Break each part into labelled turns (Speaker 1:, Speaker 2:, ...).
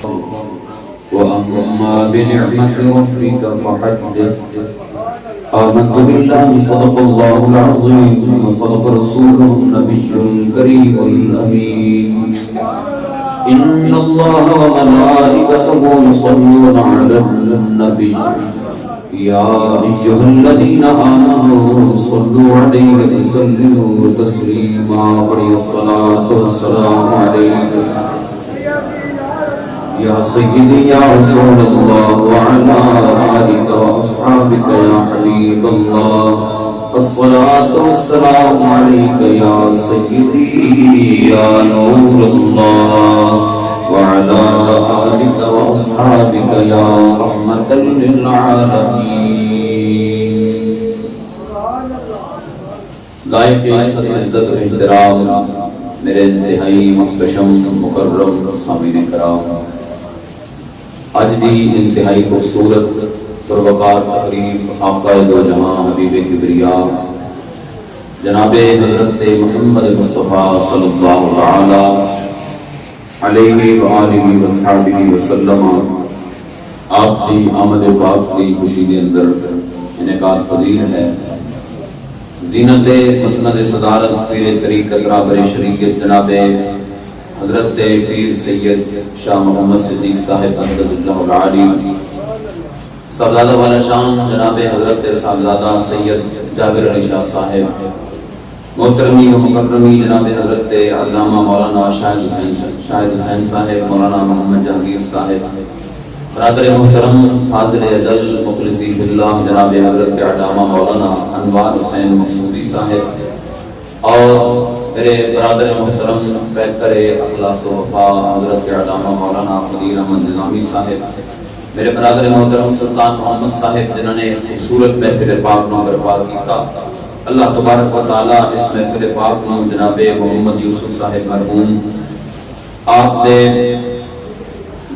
Speaker 1: وأما بنعمة ربك فحدث. آمنت بالله صدق الله العظيم وصدق رسوله النبي الكريم الأمين. إن الله وملائكته يصلون على النبي يا أيها الذين آمنوا صلوا عليه وسلموا تسليما. الصلاة والسلام عليك يا سيدي يا رسول الله وعلى آلك وأصحابك يا حبيب الله. الصلاة والسلام عليك يا سيدي يا نور الله وعلى آلك وأصحابك يا رحمة للعالمين. لائق عزت و احترام میرے انتہائی محتشم مکرم سامعین کرام، آج دی انتہائی خوبصورت پروقار تقریب آقا دو جہاں حبیب کبریا جناب حضرت محمد مصطفیٰ صلی اللہ علیہ وآلہ وصحبہ وسلم آپ کی آمد پاک کی خوشی کے اندر انعقاد پذیر ہے۔ زینت مسند صدارت پیر طریقت رہبر شریعت جناب حضرت پیر سید شاہ محمد صدیق صاحب قدس اللہ العالی، صاحبزادہ والا شان جناب حضرت صاحبزادہ سید جابر علی شاہ صاحب، محترمی و مکرمی جناب حضرت علامہ مولانا شاہد حسین صاحب، مولانا محمد جہانگیر صاحب، برادر محترم فاضل ازل مخلصی فی اللہ جناب حضرت علامہ مولانا انوار حسین مقصودی صاحب، اور میرے برادر محترم بہتر اخلاص و وفا حضرت علامہ مولانا قدیر احمد نظامی صاحب، میرے برادر محترم سلطان محمد صاحب جنہوں نے اس خوبصورت محفل پاک نو برپا کیتا۔ اللہ تبارک و تعالی اس محفل پاک نو جناب محمد یوسف صاحب مرحوم آپ دے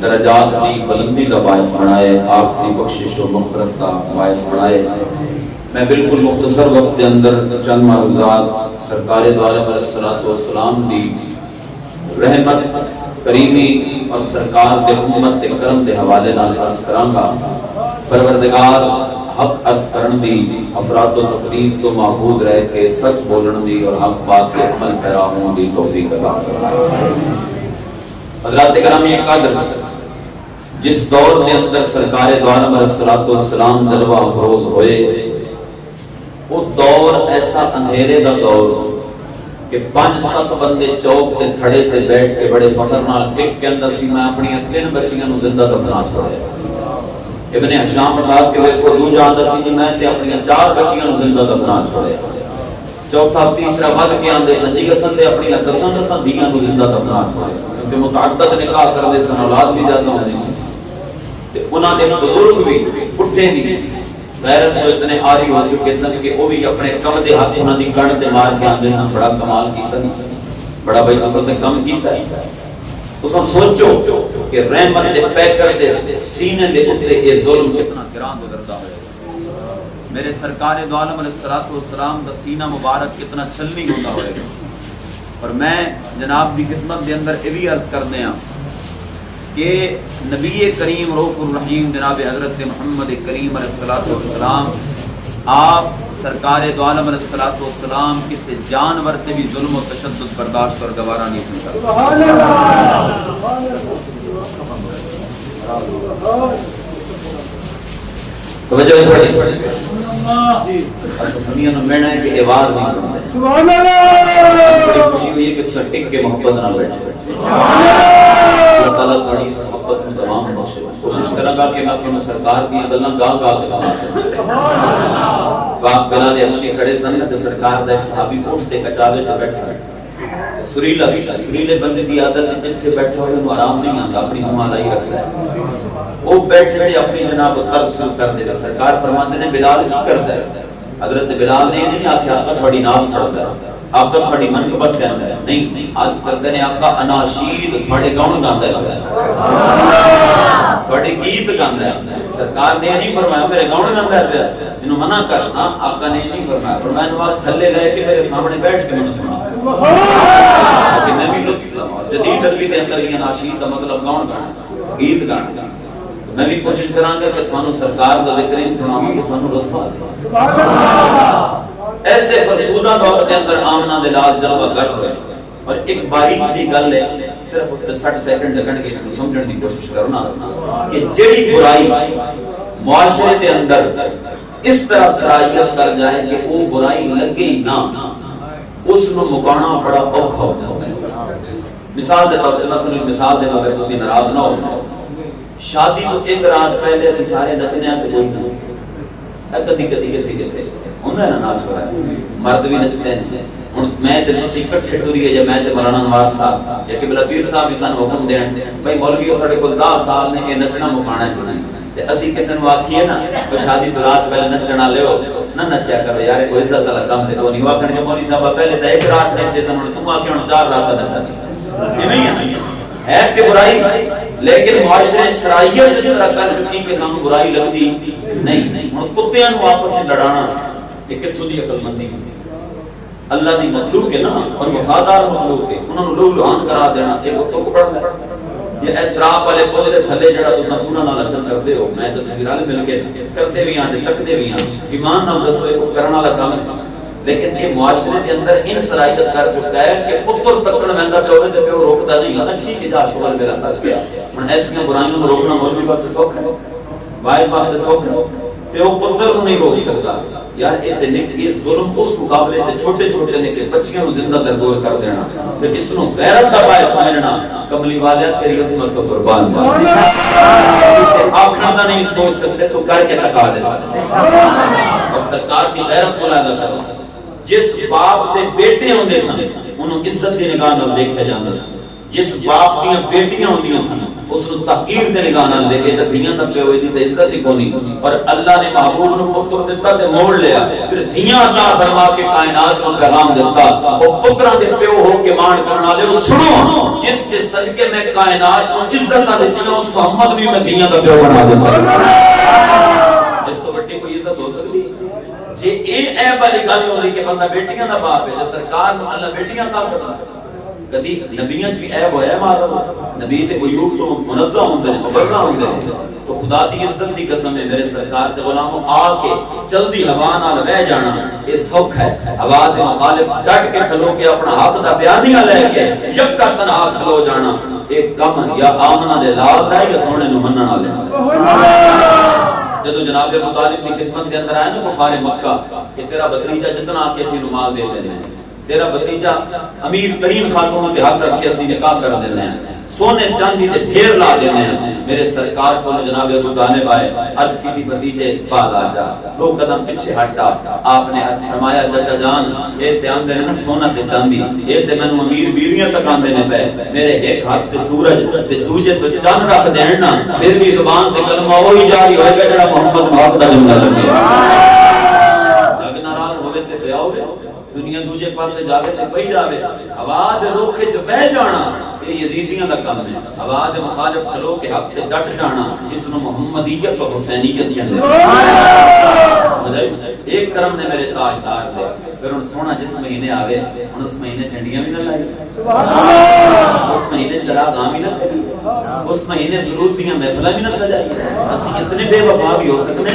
Speaker 1: درجات کی بلندی کا باعث بنائے، آپ کی بخشش و مغفرت کا باعث بنائے۔ میں بالکل مختصر وقت کے اندر چند معروضات سرکار دو عالم علیہ السلام کی رحمت کریمی اور سرکار کے امت کے کرم کے حوالے نال عرض کراں گا۔ پروردگار حق عرض کرن دی، افراد و تفرید تو محفوظ رہ کے سچ بولن دی اور حق بات کے عمل پیرا ہون دی توفیق عطا فرمائے۔ حضرات گرامی قدر، جس دور کے اندر سرکار دو عالم علیہ السلام جلوہ افروز ہوئے، وہ دور ایسا اندھیرے دا دور کہ 5-7 بندے چوک تے تھڑے تے بیٹھ کے بڑے فخر نال ایک کے اندر سی میں اپنی 3 بچیاں نو زندہ دفنا چھوڑے۔ ابن حشام فرمایا کہ وہ کو دو جاندا سی جی میں تے اپنی 4 بچیاں نو زندہ دفنا چھوڑے۔ چوتھا تیسرا ود کے آندے سن جی اساں تے اپنی 10 دیاں نو زندہ دفنا چھوڑے، کیونکہ متعدد نکاح کردے سن، اولاد بھی زیادہ ہوندی سی تے انہاں دے بزرگ بھی اٹھے بھی غیرت جو اتنے آری ہو چکے سن کہ وہ بھی اپنے کم دے ہاتھ انہاں دی کڑ تے مار کے آندے سن بڑا کمال کیتا، بڑا بھائی تو سن کم کیتا ہے۔ تو سوچو کہ رحمت دے پیکر دے سینے دے اتے یہ ظلم کتنا گران گزرتا ہے۔ میرے سرکار دو عالم علیہ السلام دا سینہ مبارک کتنا چھلنی ہوتا ہوئے گا۔ اور میں جناب دی خدمت دے اندر یہ بھی عرض کر دیا کہ نبی کریم رؤوف الرحیم جناب حضرت محمد کریم علیہ السلام آپ سرکار دو عالم علیہ السلام کسی جانور سے بھی ظلم و تشدد برداشت اور گوارا نہیں سن کرتے۔ توجہ ہے اسا سمیاں میں ہے کہ آواز نہیں سنتے۔ سبحان اللہ۔ بڑی خوشی ہوئی کہ تسا ٹک کے محبت نال بیٹھے۔ اللہ تعالیٰ تھوڑی اس محبت میں تمام بخشے۔ کوشش کراں گا کہ میں اپنی سرکار کی گلاں گا کے سنا سکوں۔ پاک بلال حبشی کھڑے سن تے سرکار دا ایک صحابی اٹھ تے کچاوے تے بیٹھا، سریلے بندے دی عادت ہے جتھے بیٹھا ہوئے نوں آرام نہیں آندا، اپنی ہوا لائی رکھدا ہے۔ وہ بیٹھے اپنی جناب طرز کر دے گا۔ سرکار فرماتے ہیں بلال کی کردا ہے؟ حضرت بلال نے نہیں آکھیا آقا تھوڑی نام پڑھدا ہے، آقا تھوڑی منقبت کہندا ہے، نہیں عرض کرتے ہیں آقا اناشید تھوڑے گاؤں گاندا ہے، تھوڑے گیت گاندا ہے۔ سرکار نے نہیں فرمایا میرے گاؤں گاندا ہے، انہوں منع کرنا۔ آقا نے نہیں فرمایا، فرمایا انہوں تھلے رہ کے میرے سامنے بیٹھ کے مجھے سنا کہ میں بھی لطف لوں۔ جدید عربی کے اندر یہ اناشید کا مطلب گاؤں گانا، گیت گانا میں بھی کوشش کراں گا کہ تھانوں سرکار دا ذکر ہی سناواں کہ تھانوں لطف آ جائے ایسے فرسودہ دور کے اندر آمنہ دے لال جلوہ گر ہوئے اور ایک باریک دی گل ہے صرف اس کے 60 سیکنڈ لگن کے اس کو سمجھنے کی کوشش کرنا کہ جیڑی برائی معاشرے کے اندر اس طرح صلاحیت کر جائے کہ وہ برائی لگے ہی نہ اس کو مکانا بڑا اوکھا ہوتا ہے مثال دے طور پر مثال دے اگر تسی ناراض نہ ہو شادی تو ایک رات پہلے اسی سارے نچنے ہیں کوئی نہ کدی کدی کتے ہوندا ہے نا ناچ بڑا مرد بھی نچتے ہیں ہن میں تے تسی اکٹھے ٹری ہے یا میں تے مولانا نواز صاحب یا قبلہ پیر صاحب بھی سن حکم دین بھائی مولویو تھوڑے کول 10 سال نے یہ نچنا مکانا ہے تے اسی کسے نوں آکھیے نا کہ شادی تو رات پہلے نچنا لیو نہ نچیا کرو یار کوئی عزت والا کام تے نہیں واکھن کے مولوی صاحب پہلے تے ایک رات نچتے سن ہن تم آکھے ہن 4 رات نچا دی نہیں ہے کہ برائی لیکن معاشرے شرائعت جس طرح کر چکی کہ سانوں برائی لگدی نہیں ہن کتےاں نوں آپس وچ لڑانا یہ کتھوں دی عقل مندی اللہ دی مخلوق ہے نا اور وفادار مخلوق ہے انہاں نوں لوگ لعان کرا دینا یہ تو پڑھدا ہے یہ اعتراف والے پودے دے تھلے جڑا تساں سونا نال اشر کردے ہو میں تے تسی رل مل کے کردے بھی ہاں تے تکدے بھی ہاں ایمان نال دسو یہ کرن والا کام ہے لیکن یہ معاشرے کے اندر ان صلاحیت کر چکا ہے کہ پتر پکڑ مہنگا پہ ہوئے تو پیو روکتا نہیں ہے ٹھیک ہے جا شغل میرا تک گیا ہن ایسیاں برائیوں کو روکنا مولوی پاس سے سوکھ ہے باہر پاس سے سوکھ ہے تے وہ پتر نہیں روک سکتا یار یہ ظلم اس مقابلے سے چھوٹے چھوٹے نے کہ بچیاں کو زندہ درگور کر دینا پھر اس نو غیرت دا باعث سمجھنا کملی والے تیری عظمت تو قربان جانا آنکھاں دا نہیں سوچ سکتے تو کر کے تکا دے اور سرکار کی غیرت کو ادا کرو جس باپ دے بیٹے ہوندے سن انہوں عزت دی نگاہ نال دیکھا جاندا جس باپ دی بیٹیاں ہوندیاں سن اس نوں تحقیر دے نگاہ نال دیکھے تے دھیاں دا پیو دی تے عزت ہی کونی اور اللہ نے محبوب نوں پتر دتا تے موڑ لیا پھر دھیاں عطا فرما کے کائنات نوں پیغام دتا او پتراں دے پیو ہو کے مان کرن والے او سنو جس دے صدقے میں کائنات نوں عزت دتیاں اس محمد بھی میں دھیاں دا پیو بنا دتا اس تو بڑی کوئی عزت ہو سکتی جے اے عیب والی گل ہوندی کہ بندہ بیٹیاں دا باپ ہے تے سرکار نوں اللہ بیٹیاں عطا کردا کدی نبیاں وچ بھی عیب ہویا ہے مارا نبی تے عیوب تو منزہ ہوندے نے مبرہ ہوندے نے تو خدا دی عزت دی قسم ہے میرے سرکار دے غلاموں آ کے جلدی ہوا نال بہ جانا یہ سوکھ ہے ہوا دے مخالف ڈٹ کے کھلو کے اپنا حق دا بیانیہ لے کے یکا تنہا کھلو جانا ایک کم یا آمنہ دے لال دا یا سونے نوں منن والے جدو جناب ابو طالب کی خدمت کے اندر آئے نا کفار مکہ کہ تیرا بھتیجا جتنا آ کے اسی نمال دے دینے ہیں تیرا بھتیجا امیر ترین خاتونوں کے ہاتھ رکھ کے اسی نکاح کر دینے ہیں سونے چاندی دے ڈھیر لا دینے ہیں میرے سرکار کو جناب ابو طالب آئے عرض کی تھی بھتیجے بعد آ جا 2 قدم پیچھے ہٹا آپ نے فرمایا چچا جان اے دھیان دینے نا سونا تے چاندی اے تے مینوں امیر بیویاں تک آندے نے پے میرے ایک ہاتھ تے سورج تے دوجے تے چاند رکھ دین نا پھر بھی زبان تے کلمہ وہی جاری ہوئے گا جڑا محمد محق دا جملہ لگے جگ ناراض ہوے تے پیاؤ دنیا دوجے پاسے جاوے تے پئی جاوے آواز روخ وچ بہ جانا یہ یزیدیاں دا کام ہے آواز مخالف کھلو کے حق تے ڈٹ جانا اس نو محمدیت اور حسینیت کہندے سمجھ آئی ایک کرم نے میرے تاجدار دے پھر ان سونا جس مہینے آوے ان اس مہینے جھنڈیاں بھی نہ لائے سبحان اللہ اس مہینے چراغ بھی نہ کری اس مہینے درود دیاں محفلاں بھی نہ سجائی اسی اتنے بے وفا بھی ہو سکنے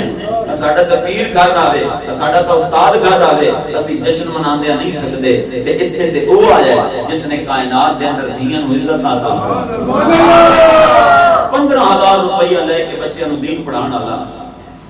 Speaker 1: ساڈا تے پیر گھر آوے ساڈا تے استاد گھر آوے اسی جشن مناندے نہیں تھکدے تے ایتھے تے او آیا جس نے کائنات دے اندر دیاں نوں عزت عطا فرمائی سبحان اللہ 15000 روپیہ لے کے بچیاں نوں دین پڑھان والا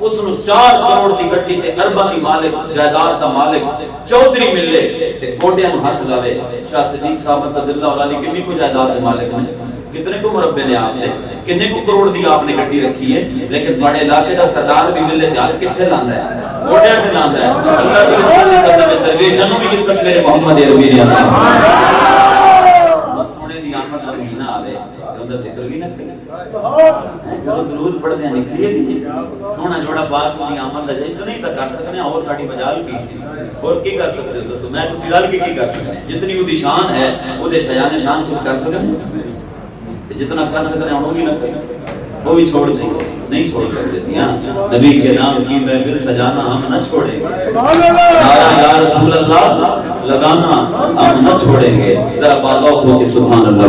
Speaker 1: اس نو 4 کروڑ دی گڈی تے ارباں دی مالک جائیداد دا مالک چودھری ملے تے گوڈیاں نوں ہاتھ لاوے شاہ صدیق صاحب رضی اللہ عنہ کتنی کو جائیداد دے مالک نے کتنے کو مربے نے آپ نے کتنے کو کروڑ دی آپ نے گڈی رکھی ہے لیکن تواڈے علاقے دا سردار بھی ملے تے ہاتھ کتھے لاندا ہے گوڈیاں تے لاندا ہے اللہ دی قسم ہے درویشاں نوں بھی عزت میرے محمد عربی دی سبحان اللہ سونے دی آمد دا مہینہ آوے تے اوندا ذکر بھی نہ کرے کرو درود پڑھدے ہیں نکلیے بھی سونا جوڑا بات دی آمد دا جے نہیں تا کر سکنے اور ساڈی مجال کی اور کی کر سکتے ہو دسو میں تسی گل کی کر سکنے جتنی اودی شان ہے او دے شایان شان کچھ کر سکنے جتنا کر سکتے ہیں وہ بھی نہ کریں وہ بھی چھوڑ دیں نہیں چھوڑ سکتے ہاں نبی کے نام کی محفل سجانا ہم نہ چھوڑیں گے نعرہ یا رسول اللہ لگانا ہم نہ چھوڑیں گے ذرا باغوت ہو کے سبحان اللہ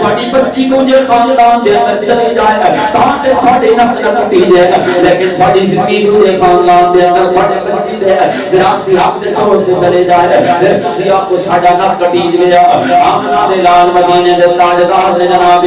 Speaker 1: ਤੁਹਾਡੀ ਬੱਚੀ ਦੂਜੇ ਖਾਨਦਾਨ ਦੇ ਅੰਦਰ ਚਲੀ ਜਾਏ ਤਾਂ ਤੇ ਤੁਹਾਡੇ ਨੱਕ ਨਾ ਟੁੱਟੀ ਜਾਏ ਲੇਕਿਨ ਤੁਹਾਡੀ ਜ਼ਿੰਦਗੀ ਦੂਜੇ ਖਾਨਦਾਨ ਦੇ ਅੰਦਰ ਤੁਹਾਡੇ ਬੱਚੀ ਦੇ ਵਿਰਾਸਤੀ ਹੱਕ ਦੇ ਤੌਰ ਤੇ ਚਲੇ ਜਾਏ ਫਿਰ ਤੁਸੀਂ ਆਪਕੋ ਸਾਡਾ ਨੱਕ ਕੱਟੀ ਦਿਆ। ਆਮਨਾ ਦੇ ਲਾਲ ਮਦੀਨੇ ਦੇ ਤਾਜਦਾਰ ਨੇ ਜਨਾਬ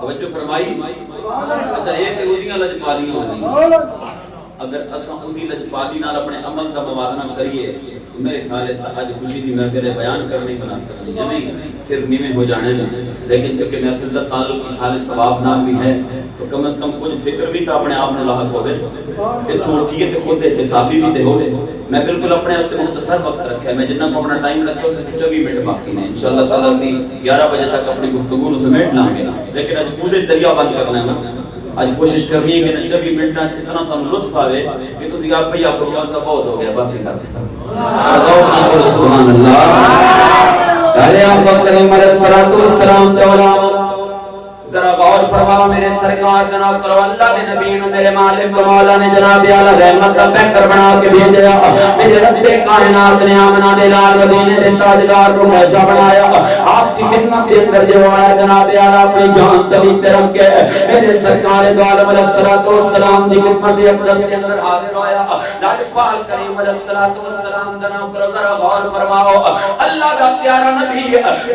Speaker 1: توجہ فرمائی. اچھا یہ تے اودیاں لجپالیاں ہوندیاں. اگر اساں اسی لجپالی نال اپنے عمل دا موازنہ کریے تو میرے خیال ہے اج خوشی دی محفل بیان کرنے بنا سکتے یعنی صرف نیویں ہو جانے میں. لیکن چونکہ محفل دا تعلق ایصال ثواب نال بھی ہے تو کم از کم کچھ فکر بھی تو اپنے آپ نے لاحق ہوے کہ تھوڑی تے خود احتسابی بھی تے ہوے. میں بالکل اپنے واسطے مختصر وقت رکھا ہے. میں جتنا کو اپنا ٹائم رکھا اس 24 منٹ باقی نے. انشاءاللہ تعالی اسی 11 بجے تک اپنی گفتگو نو سمیٹ لیں گے. لیکن اج پورے دریا بند کرنا ہے. آج کوشش کرنی ہے کہ 24 منٹ اتنا تھانوں لطف آوے کہ تسی آپ بھئی آپ کو صاحب بہت ہو گیا بس ہی کر سبحان اللہ. ارے آپ کریم علیہ الصلوۃ والسلام دولا ذرا غور فرماؤ میرے سرکار جناب کرو اللہ کے نبی نے میرے مالک مولا نے جناب اعلی رحمت کا پیکر بنا کے بھیجا. میرے رب کائنات نے آمنہ دے لال مدینے دے تاجدار کو کیسا بنایا. آپ کی خدمت کے اندر جو آیا جناب اعلی اپنی جان چلی ترم کے میرے سرکار دو عالم علیہ الصلوۃ والسلام کی خدمت اقدس کے اندر حاضر ہویا. لاجپال کریم علیہ الصلوۃ والسلام جناب کرو ذرا غور فرماؤ اللہ کا پیارا نبی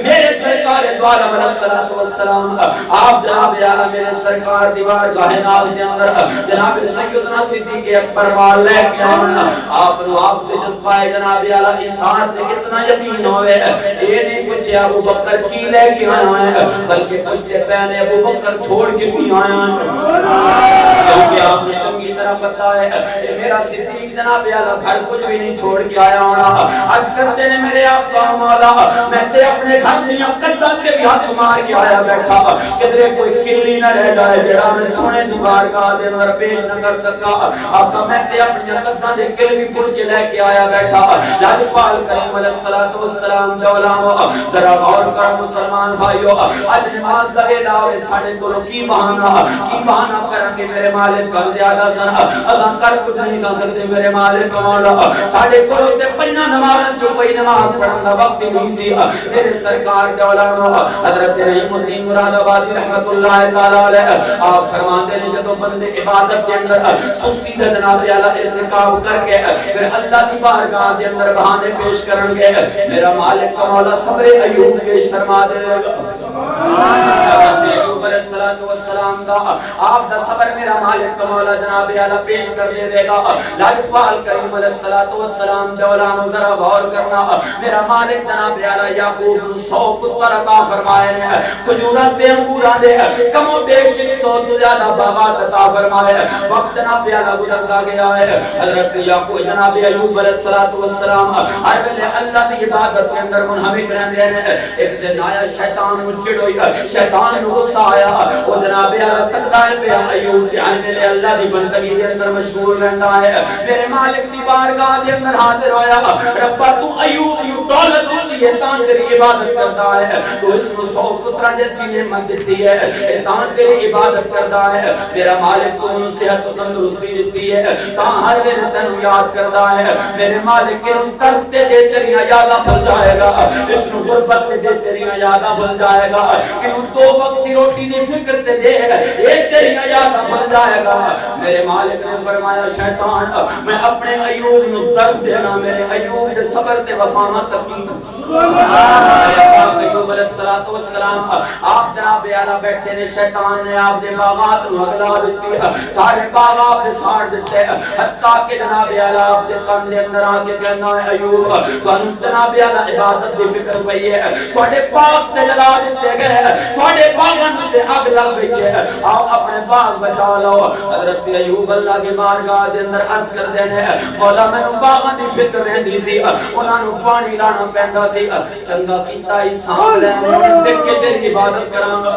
Speaker 1: میرے سرکار دو عالم علیہ الصلوۃ والسلام آپ جناب اعلی میرے سرکار دیوار گاہ ناز کے اندر جناب سیدنا صدیق اکبر وال لے کے آنا. آپ نو آپ تے جذبہ جناب اعلی انسان سے اتنا یقین ہوئے یہ نہیں پوچھے ابو بکر کی لے کے آیا ہے بلکہ پوچھتے پہنے ابو بکر چھوڑ کے کی آیا ہے. کیونکہ آپ نے چنگی طرح پتا ہے یہ میرا صدیق جناب اعلی گھر کچھ بھی نہیں چھوڑ کے آیا ہونا. آج کرتے نے میرے آپ کا مولا میں تے اپنے گھر دیا قدم کے بھی ہاتھ مار کے آیا بیٹھا کدرے کوئی کلی نہ رہ جائے جڑا میں سونے زبار کا دے اندر پیش نہ کر سکا. آقا میں تے اپنی قدم دے کل بھی پھٹ کے لے کے آیا بیٹھا. لاجپال کریم علیہ الصلوۃ والسلام دولاو ذرا غور کرو مسلمان بھائیو اج نماز دا ویلا ہوئے ساڈے کولو کی بہانہ کرن گے میرے مالک کم زیادہ سن اساں کر کچھ نہیں سکتے میرے مالک مولا ساڈے کولو تے پنجاں نمازاں چوں کوئی نماز پڑھن دا وقت نہیں سی. میرے سرکار دولاو حضرت رحیم الدین مراد آبادی رحمت اللہ تعالی علیہ آپ فرماتے ہیں جب بندے عبادت کے اندر سستی سے جناب اعلی ارتکاب کر کے پھر اللہ کی بارگاہ کے اندر بہانے پیش کرن گے میرا مالک مولا صبر ایوب پیش فرما دے گا. ایوب علیہ الصلوۃ والسلام دا آپ دا صبر میرا مالک مولا جناب اعلی پیش کر دے گا. لاجپال کریم علیہ الصلوۃ والسلام دولاں ذرا غور کرنا میرا مالک جناب اعلی یعقوب 100 پتر عطا فرمائے نے کھجوراں تے انگوراں دے کم و بیش 100 تو زیادہ باغات عطا فرمائے. وقت جناب اعلی گزرتا گیا ہے. حضرت یعقوب جناب ایوب علیہ الصلوۃ والسلام ہر ویلے اللہ دی عبادت کے اندر منہمک رہندے نے. ایک دن آیا شیطان نو چڑ ہوئی شیطان نو غصہ آیا او جناب اعلی تکدا ہے پہ ایوب ہر ویلے اللہ دی بندگی دے اندر مشغول رہندا ہے. میرے مالک دی بارگاہ دے اندر حاضر ہویا ربا تو ایوب نو دولت دی ہے تاں تیری عبادت کردا ہے تو اس نو 100 پتراں جیسی نعمت دیتی ہے تاں تیری عبادت کردا ہے. میرا مالک تو انہوں صحت و تندرستی دیتی ہے تاں ہر ویلے تینوں یاد کردا ہے. میرے مالک انہوں کرتے دے تیریاں یاداں بھول جائے گا اس نو غربت دے تیریاں یاداں بھول جائے گا انہوں 2 وقت دی روٹی دی فکر سے دے یہ تیریاں یاداں بھول جائے گا. میرے مالک نے فرمایا شیطان میں اپنے ایوب نو درد دینا میرے ایوب دے صبر تے وفا نہ تقین. ایوب علیہ الصلوۃ والسلام آپ جناب اعلی بیٹھے نے شیطان نے آپ دے باغات نو اگلا دتی سارے باغ آپ نے ساڑ دیتے حتیٰ کہ جناب اعلی آپ دے کان دے اندر آ کے کہنا ہے ایوب تانوں جناب اعلی عبادت دی فکر پئی ہے تواڈے باغ تے جلا دتے گئے تواڈے باغاں تے اگ لگ گئی ہے آؤ اپنے باغ بچا لو. حضرت ایوب اللہ دی بارگاہ دے اندر عرض کردے نے مولا مینوں باغاں دی فکر رہندی سی انہاں نوں پانی لانا پیندا سی چنگا کیتا ہی سانس لینے دیکھ کے تیری عبادت کراں گا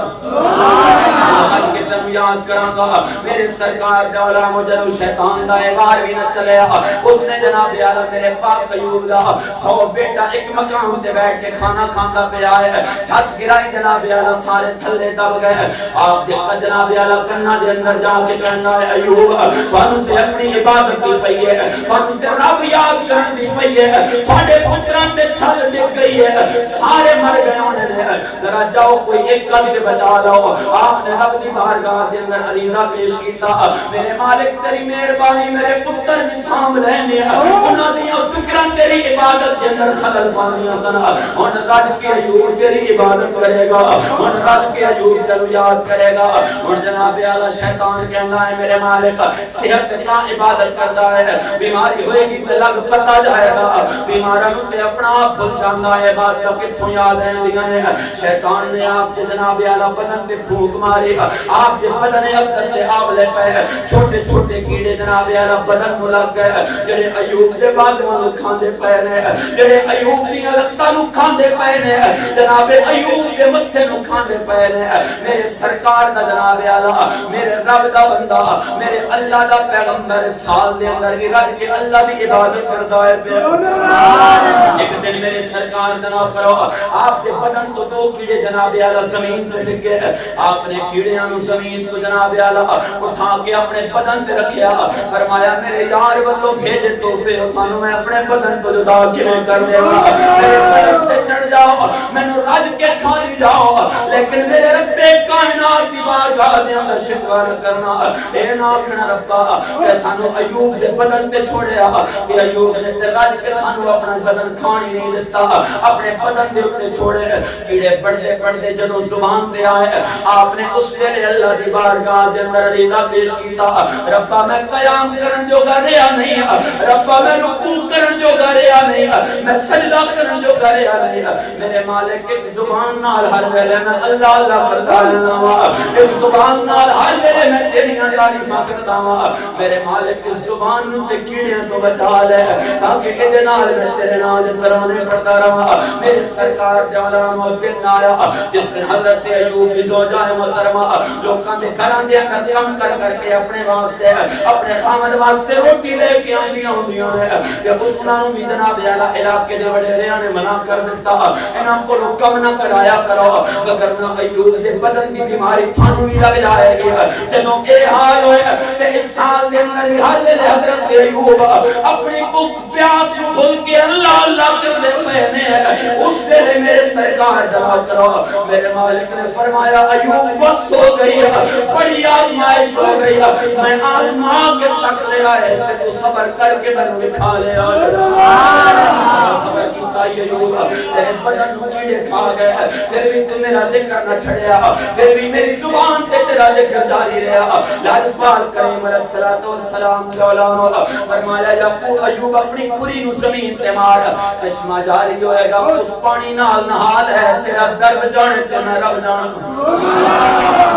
Speaker 1: کے تینوں یاد کراں گا. میرے سرکار دولا مجھے شیطان دا ایوار بھی نہ چلیا اس نے جناب اعلی میرے پاک ایوب دا 100 بیٹا ایک مقام تے بیٹھ کے کھانا کھاندا پیا ہے چھت گرائی جناب اعلی سارے تھلے دب گئے. آپ دے جناب اعلی کنا دے اندر جا کے کہنا ہے ایوب تانوں تے اپنی عبادت دی پئی ہے تانوں تے رب یاد کرن دی پئی ہے تواڈے پتراں تے چھت ڈگ گئی ہے سارے مر گئے ہونے نے ذرا جاؤ کوئی ایک کل کے بچا لو. آپ نے رب دی بارگاہ جناب دے اندر عریضہ پیش کیتا میرے مالک تیری مہربانی میرے پتر بھی سام لینے انہاں دیاں فکراں تیری عبادت دے اندر خلل پانیاں سن ہن رج کے ایوب تیری عبادت کرے گا ہن رج کے ایوب تینوں یاد کرے گا ہن جناب اعلی شیطان کہندا ہے میرے مالک صحت کا عبادت کردا ہے بیماری ہوئے گی تے لگ پتا جائے گا بیماراں نوں تے اپنا آپ بھول جاندا ہے عبادت کتھوں یاد رہندیاں نے شیطان نے آپ دے جناب اعلی بدن تے پھونک ماری آپ دے بدن اقدس تے آبلے پے چھوٹے چھوٹے کیڑے جناب اعلی بدن نوں لگ گئے جڑے ایوب دے بازواں نوں کھاندے پے نے جڑے ایوب دیاں لتاں نوں کھاندے پے نے جناب ایوب دے متھے نوں کھاندے پے نے میرے سرکار دا جناب اعلی میرے رب دا بندہ میرے اللہ دا پیغمبر سال دے اندر بھی رج کے اللہ دی عبادت کردا ہے ایک دن میرے سرکار دا نام کرو آپ دے بدن تو دو کیڑے جناب اعلی زمین تے ڈگے آپ نے کیڑیاں نوں زمین تو جناب اعلی اٹھا کے اپنے بدن تے رکھیا فرمایا میرے یار والوں بھیجے تحفے تھانوں میں اپنے بدن تو جدا کیویں کر دیواں میرے بدن تے چڑھ جاؤ مینوں رج کے کھا لی جاؤ لیکن میرے رب کائنات دی بارگاہ دے اندر شکوہ نہ کرنا اے نہ آکھنا ربا کہ سانو ایوب دے بدن تے چھوڑیا کہ ایوب نے تے رج کے سانو اپنا بدن کھانی نہیں دیتا اپنے بدن دے اوتے چھوڑے کیڑے پڑھدے پڑھدے جدوں زبان تے آئے آپ نے اس ویلے اللہ دی بارگاہ دے اندر عریضہ پیش کیتا ربا میں قیام کرن جوگا رہیا نہیں ربا میں رکوع کرن جوگا رہیا نہیں میں سجدہ کرن جوگا رہیا نہیں میرے مالک ایک زبان نال ہر ویلے میں اللہ اللہ کردا رہنا وا ایک زبان نال ہر ویلے میں تیریاں تعریفاں کردا وا میرے مالک اس زبان نوں تے کیڑیاں تو بچا لے تاکہ اے دے نال میں تیرے نال ترانے پڑھدا رہاں میرے سرکار دے عالم دن آیا جس دن حضرت ایوب کی زوجہ محترمہ لوکاں دے گھراں دے اندر کم کر کر کے اپنے واسطے اپنے خامد واسطے روٹی لے کے آندیاں ہوندیاں نے کہ اس نوں بھی جناب اعلی علاقے دے وڈیریاں نے منع کر دتا انہاں کو کم نہ کرایا کرو وگرنہ ایوب دے بدن دی بیماری تھانوں بھی لگ جائے گی جدوں اے حال ہوئے تے اس سال دے اندر بھی ہر ویلے حضرت ایوب اپنی بھوک پیاس نوں بھول کے اللہ اللہ کردے پئے نے اس ویلے میرے سرکار دعا کرو میرے مالک نے فرمایا ایوب بس ہو گئی بڑی آزمائش ہو گئی میں آزما کے تک لے آئے تے تو صبر کر کے میں نے کھا لے صبر کیتا ایوب تیرے بدن نوں کیڑے کھا گئے پھر بھی تو میرا ذکر نہ چھڑیا پھر بھی میری زبان تے تیرا ذکر جاری رہا لاجپال کریم علیہ الصلوۃ والسلام مولا فرمایا یعقوب ایوب اپنی کھری نو زمین تے مار چشمہ جاری ہوئے گا اس پانی نال نہال ہے تیرا درد جانے تے میں رب جان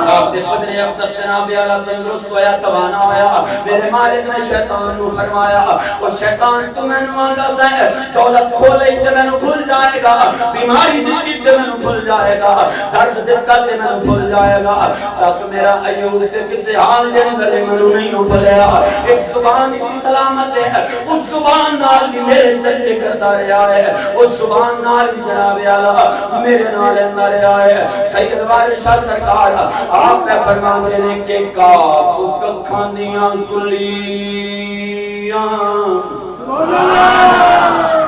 Speaker 1: آپ دے بدن اقدس جناب اعلی تندرست ہویا توانا ہویا میرے مالک نے شیطان نو فرمایا او شیطان تو میں نو آندا سے دولت کھولے تے میں نو بھول جائے گا بیماری دتی تے میں نو بھول جائے گا درد دتا تے میں نو بھول جائے گا تاکہ میرا ایوب تے کسے حال دے اندر میں نو نہیں بھولیا ایک زبان دی سلامت ہے اس زبان نال بھی میرے چرچے کرتا رہیا ہے اس زبان نال بھی جناب اعلی میرے نال اندر رہیا ہے سید وارث شاہ سرکار آپ نے فرماندے نے کہ کاف ککھاں دیاں کلیاں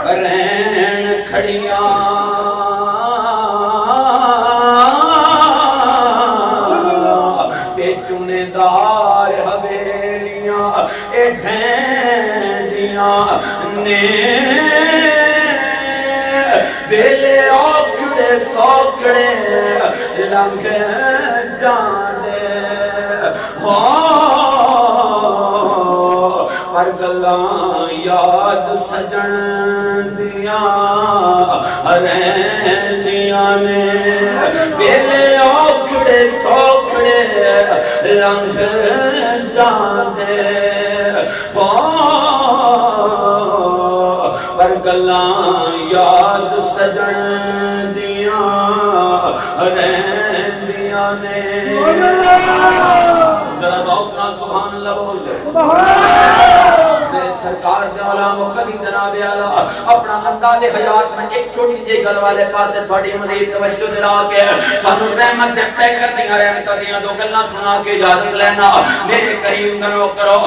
Speaker 1: رہن کھڑیاں تے چنے دار حویلیاں اے ڈھیندیاں نے ویلے اوکھڑے سوکھڑے لنگ جانے پر گلاں یاد سجن دیاں رہندیاں نے ویلے اوکھڑے سوکھڑے لنگ جاندے پر گلاں یاد سجن دیاں رہندیاں نے ذرا ذوق نال سبحان اللہ بول دے میرے سرکار دے علماء کدی جناب اعلی اپنا انداز حیات میں ایک چھوٹی جی گل والے پاسے تھوڑی مزید توجہ دلا کے تانوں رحمت دے پیکر دیاں رحمتاں دیاں دو گلاں سنا کے اجازت لینا میرے کریم دا نو کرو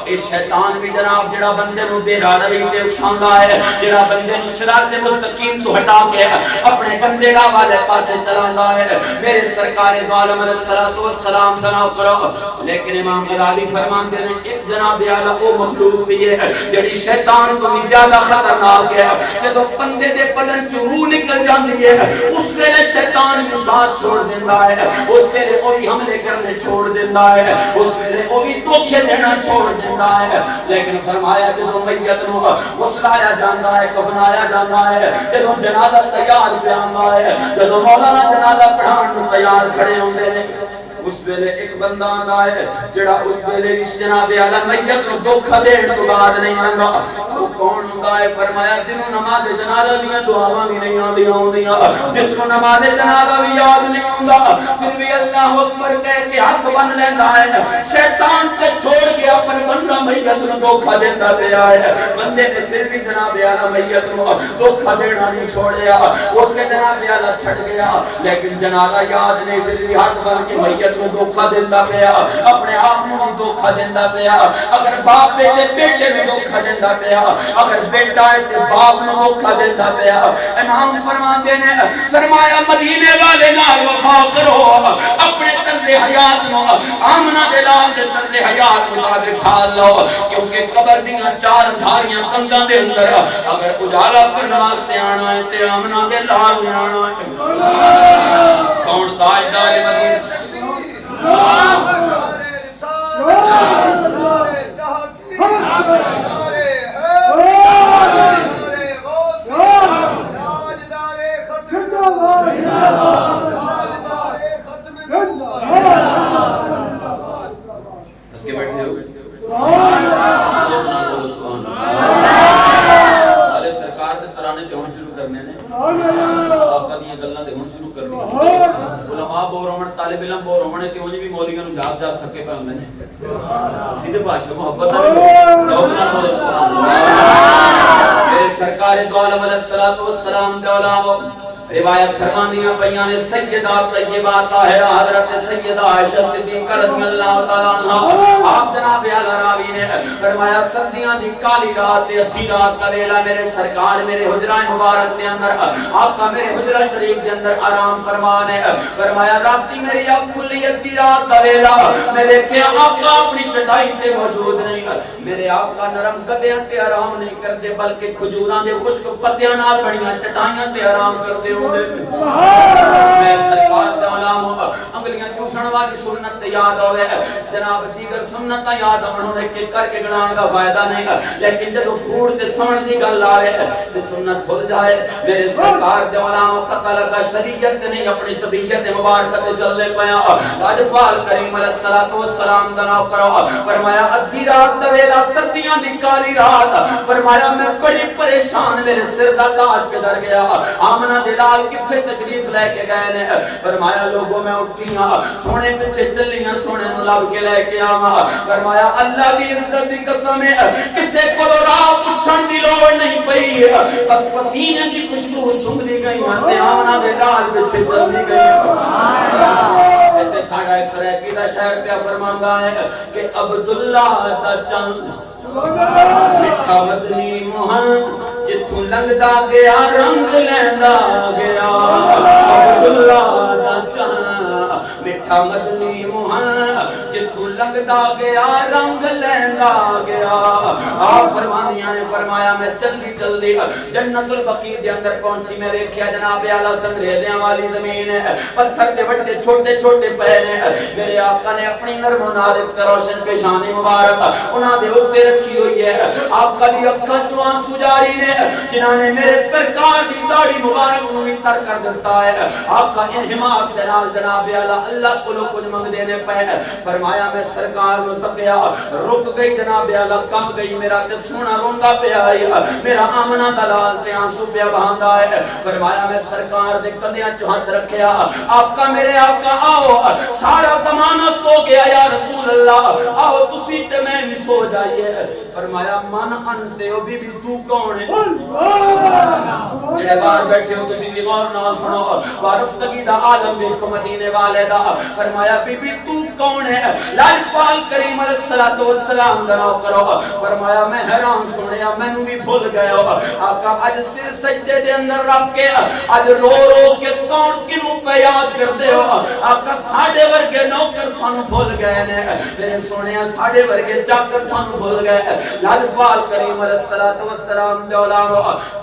Speaker 1: اے شیطان بھی جناب جڑا بندے نو بے راہ روی تے اکساندا ہے، جڑا بندے نو صراط مستقیم تو ہٹا کے اپنے گندے راہ والے پاسے چلاندا ہے، میرے سرکار دو عالم علیہ الصلوۃ والسلام دا نام کرو۔ لیکن امام غزالی فرماندے نے ایک جناب اعلی او مخلوق بھی ہے جڑی شیطان تو بھی زیادہ خطرناک ہے، جدوں بندے دے بدن چ روح نکل جاندی ہے اس ویلے شیطان بھی ساتھ چھوڑ دیندا ہے، اس ویلے او بھی حملے کرنے چھوڑ دیندا ہے، اس ویلے او بھی دھوکے دینا چھوڑ دیندا ہے۔ لیکن فرمایا جدوں میت نو غسلایا جاندا ہے، کفنایا جاندا ہے، جدوں جنازہ تیار پہ آندا ہے، جدوں مولانا جنازہ پڑھان نو تیار کھڑے ہوندے نے، اس ویلے ایک بندہ آندا ہے جڑا اس ویلے اس جناب اعلی میت نو دھوکا دین تو بعد نہیں آندا۔ وہ کون ہوندا ہے؟ فرمایا جنوں نماز جنازہ دیاں دعاواں بھی نہیں آندیاں، جس کو نماز جنازہ بھی یاد نہیں ہوندا پھر بھی اللہ اکبر کہہ کے ہاتھ بن لیندا ہے، شیطان تے چھوڑ کے اپنے بندہ میت نو دھوکا دیتا پیا ہے۔ بندے نے پھر بھی جناب اعلی میت نو دھوکا دینا نہیں چھوڑیا، وہ تے جناب اعلی چھٹ گیا، لیکن جنازہ یاد نہیں، پھر بھی ہاتھ بن کے میت نو دھوکا دیتا پیا، اپنے آپ نو بھی دھوکا دیتا پیا۔ اگر باپ ہے تے بیٹے نو دھوکا دیتا پیا، اگر بیٹا ہے تے باپ نو دھوکا دیتا پیا۔ امام فرماندے نے فرمایا مدینے والے نال وفا کرو، اپنے طرز حیات نو آمنہ دے لال دے طرز حیات مطابق ڈھال لو، کیونکہ قبر دیاں چار دھاریاں کنداں دے اندر اگر اجالا کرنے واسطے آنا ہے تے آمنہ دے لال نے آنا ہے۔ کون تاجدار مدینہ؟ طالب علم بور ہونے تے انج بھی مولیاں نو جاگ جاگ تھکے پے ہوندے نے، سیدھے بھاشا محبت نال دوبنا بولے سبحان اللہ۔ میرے سرکار دو عالم علیہ الصلوۃ والسلام دے علماء روایت فرماندیاں پیاں نے سیدہ طیبات طاہرہ حضرت سیدہ عائشہ صدیقہ رضی اللہ تعالی عنہا، آپ جناب اعلی راوی نے فرمایا سردیاں دی کالی رات تے ادھی رات کا ویلا میرے سرکار میرے حجرہ مبارک دے اندر آپ کا میرے حجرہ شریف دے اندر آرام فرمانے، فرمایا راتی میری آنکھ کھلی ادھی رات کا ویلا میں دیکھیا آقا اپنی چٹائی تے موجود نہیں، میرے آقا نرم گدیاں تے آرام نہیں کردے بلکہ کھجوراں دے خشک پتیاں نال بنیاں چٹائیاں تے آرام کردے۔ میں سرکار دے علامہ انگلیاں چوسن والی سنت یاد ہوئے، جناب دیگر سنت یاد ہونے کے کر کے گڑان کا فائدہ نہیں، لیکن جدو پھوڑ تے سمن دی گل آئے تے سنت بھول جائے۔ میرے سرکار دے علامہ پتہ لگا شریعت نہیں اپنی طبیعت مبارکہ تے چلنے پیا، راجپال کریم علیہ الصلوۃ والسلام دا نام کرو، فرمایا ادھی رات دا ویلا سردیاں دی کالی رات، فرمایا میں بڑی پریشان میرے سر دا تاج کدھر گیا، آمنہ دے لال کتھے تشریف لے کے گئے نے، فرمایا لوگوں میں اٹھیاں سونے پیچھے چلیاں سونے نو لب کے لے کے آواں، فرمایا اللہ دی عزت دی قسم ہے کسے کو راہ پوچھن دی لوڑ نہیں پئی، بس پسینے دی خوشبو سونگدی گئی تے آمنہ دے لال پیچھے چلدی گئی۔ تے ساڈا ایک سرائکی دا شاعر پیا فرماندا ہے کہ عبداللہ دا چند مٹھا مدنی موہن جتھوں لنگدا گیا رنگ لیندا گیا، عبداللہ دا چند مٹھا مدنی موہن جتھوں لنگدا گیا رنگ لیندا گیا۔ آپ فرمانیاں نے فرمایا میں جلدی جلدی جنت البقیع دے اندر پہنچی، میں ویکھیا جناب اعلی سنگریزیاں والی زمین ہے، پتھر دے وڈے چھوٹے چھوٹے پے نے، میرے آقا نے اپنی نرم و نازک روشن پیشانی مبارک انہاں دے اوپر رکھی ہوئی ہے، آقا دی اکھاں چوں آنسو جاری نے جنہاں نے میرے سرکار دی داڑھی مبارک نو تر کر دیتا ہے۔ آقا انہماک دے نال جناب اعلی اللہ کولوں کچھ منگ دینے پے، فرمایا میں سرکار نو تکیا رک گئی جناب اعلی کم گئی، میرا تے سونا روندا پیا ہے، میرا آمنہ دا لال تے آنسو پیا بہاندا ہے، فرمایا میں سرکار دے کندھیاں چ ہاتھ رکھیا، آقا میرے آقا آؤ سارا زمانہ سو گیا یا رسول اللہ، آؤ تسی تے میں بھی سو جائیے، فرمایا من انتے او بی بی تو کون ہے؟ جڑے باہر بیٹھے ہو تسی بھی غور نال سنو، وارفتگی دا عالم ویکھو مدینے والے دا، فرمایا بی بی تو کون ہے؟ لاجپال کریم علیہ الصلوۃ والسلام دا نام کرو. فرمایا میں حیران سنیا مینوں بھی بھول گیا. آقا اج سر سجدے دے اندر رکھ کے اج رو رو کے کون کینوں پہ یاد کردے ہو؟ آقا ساڈے ورگے نوکر تھانوں بھول گئے نے میرے سونیا, ساڈے ورگے چاکر تھانوں بھول گئے. لاجپال کریم علیہ الصلوۃ والسلام دے اولاد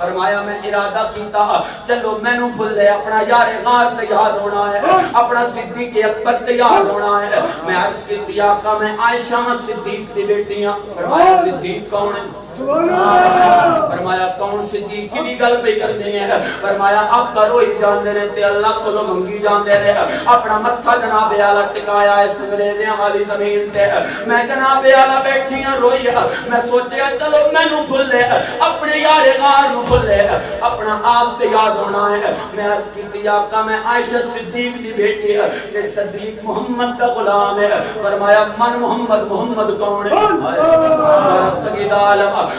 Speaker 1: فرمایا میں ارادہ کیتا چلو مینوں بھولے اپنا یار غار تے یاد ہونا ہے, اپنا صدیق اکبر تے یاد ہونا ہے. میں عرض کی آقا میں عائشہ صدیق دی بیٹی ہاں. فرمایا صدیق کون ہے؟ فرمایا کون صدیق کی گل پہ کرتے ہیں؟ فرمایا آپ کا روئی جاندے نے تے اللہ کو منگی جاندے نے. اپنا متھا جناب اعلی ٹکایا اس انگریزیاں والی زمین تے. میں جناب اعلی بیٹھیاں روئی, میں سوچیا چلو مینوں بھولے اپنے یار غار نو بھولے اپنا آپ تے یاد ہونا ہے. میں عرض کیتی آقا میں عائشہ صدیق دی بیٹی ہے تے صدیق محمد دا غلام ہے. فرمایا من محمد, محمد کون ہے؟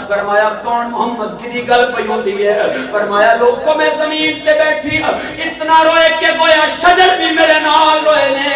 Speaker 1: فرمایا کون محمد کی گل پئی ہوندی ہے؟ فرمایا لوگوں میں زمین تے بیٹھی اتنا روئے کہ گویا شجر بھی میرے نال روئے نے,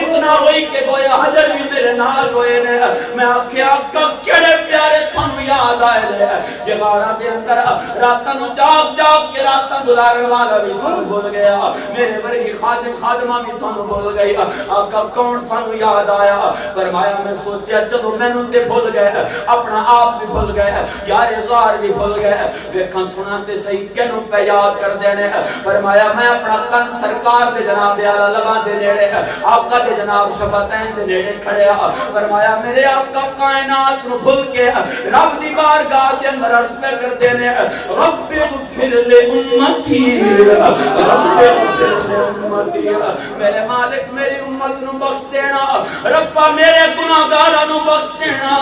Speaker 1: اتنا روئی کہ گویا حجر بھی میرے نال روئے نے. میں آکھیا آقا کیڑے پیارے تھانوں یاد آئے نے جغاراں دے اندر راتاں نوں جاگ جاگ کے راتاں گزارن والا بھی تھانوں بھول گیا, میرے ورگی خادم خادمہ بھی تھانوں بھول گئی. آقا کون تھانوں یاد آیا؟ فرمایا میں سوچیا چلو مینوں تے بھول گئے اپنا آپ بھی بھول گئے یار غار بھی بھول گئے. ویکھاں سنا تے صحیح کینوں پہ یاد کر دینے. فرمایا میں اپنا کن سرکار دے جناب اعلی لباں دے نیڑے آقا دے جناب شفتین دے نیڑے کھڑے. فرمایا میرے آقا کائنات نو بھول کے رب دی بارگاہ دے اندر عرض پہ کر دینے رب اغفر لامتی, رب اغفر لامتی, میرے مالک میری امت نو بخش دینا, ربا میرے گناہگاراں نو بخش دینا,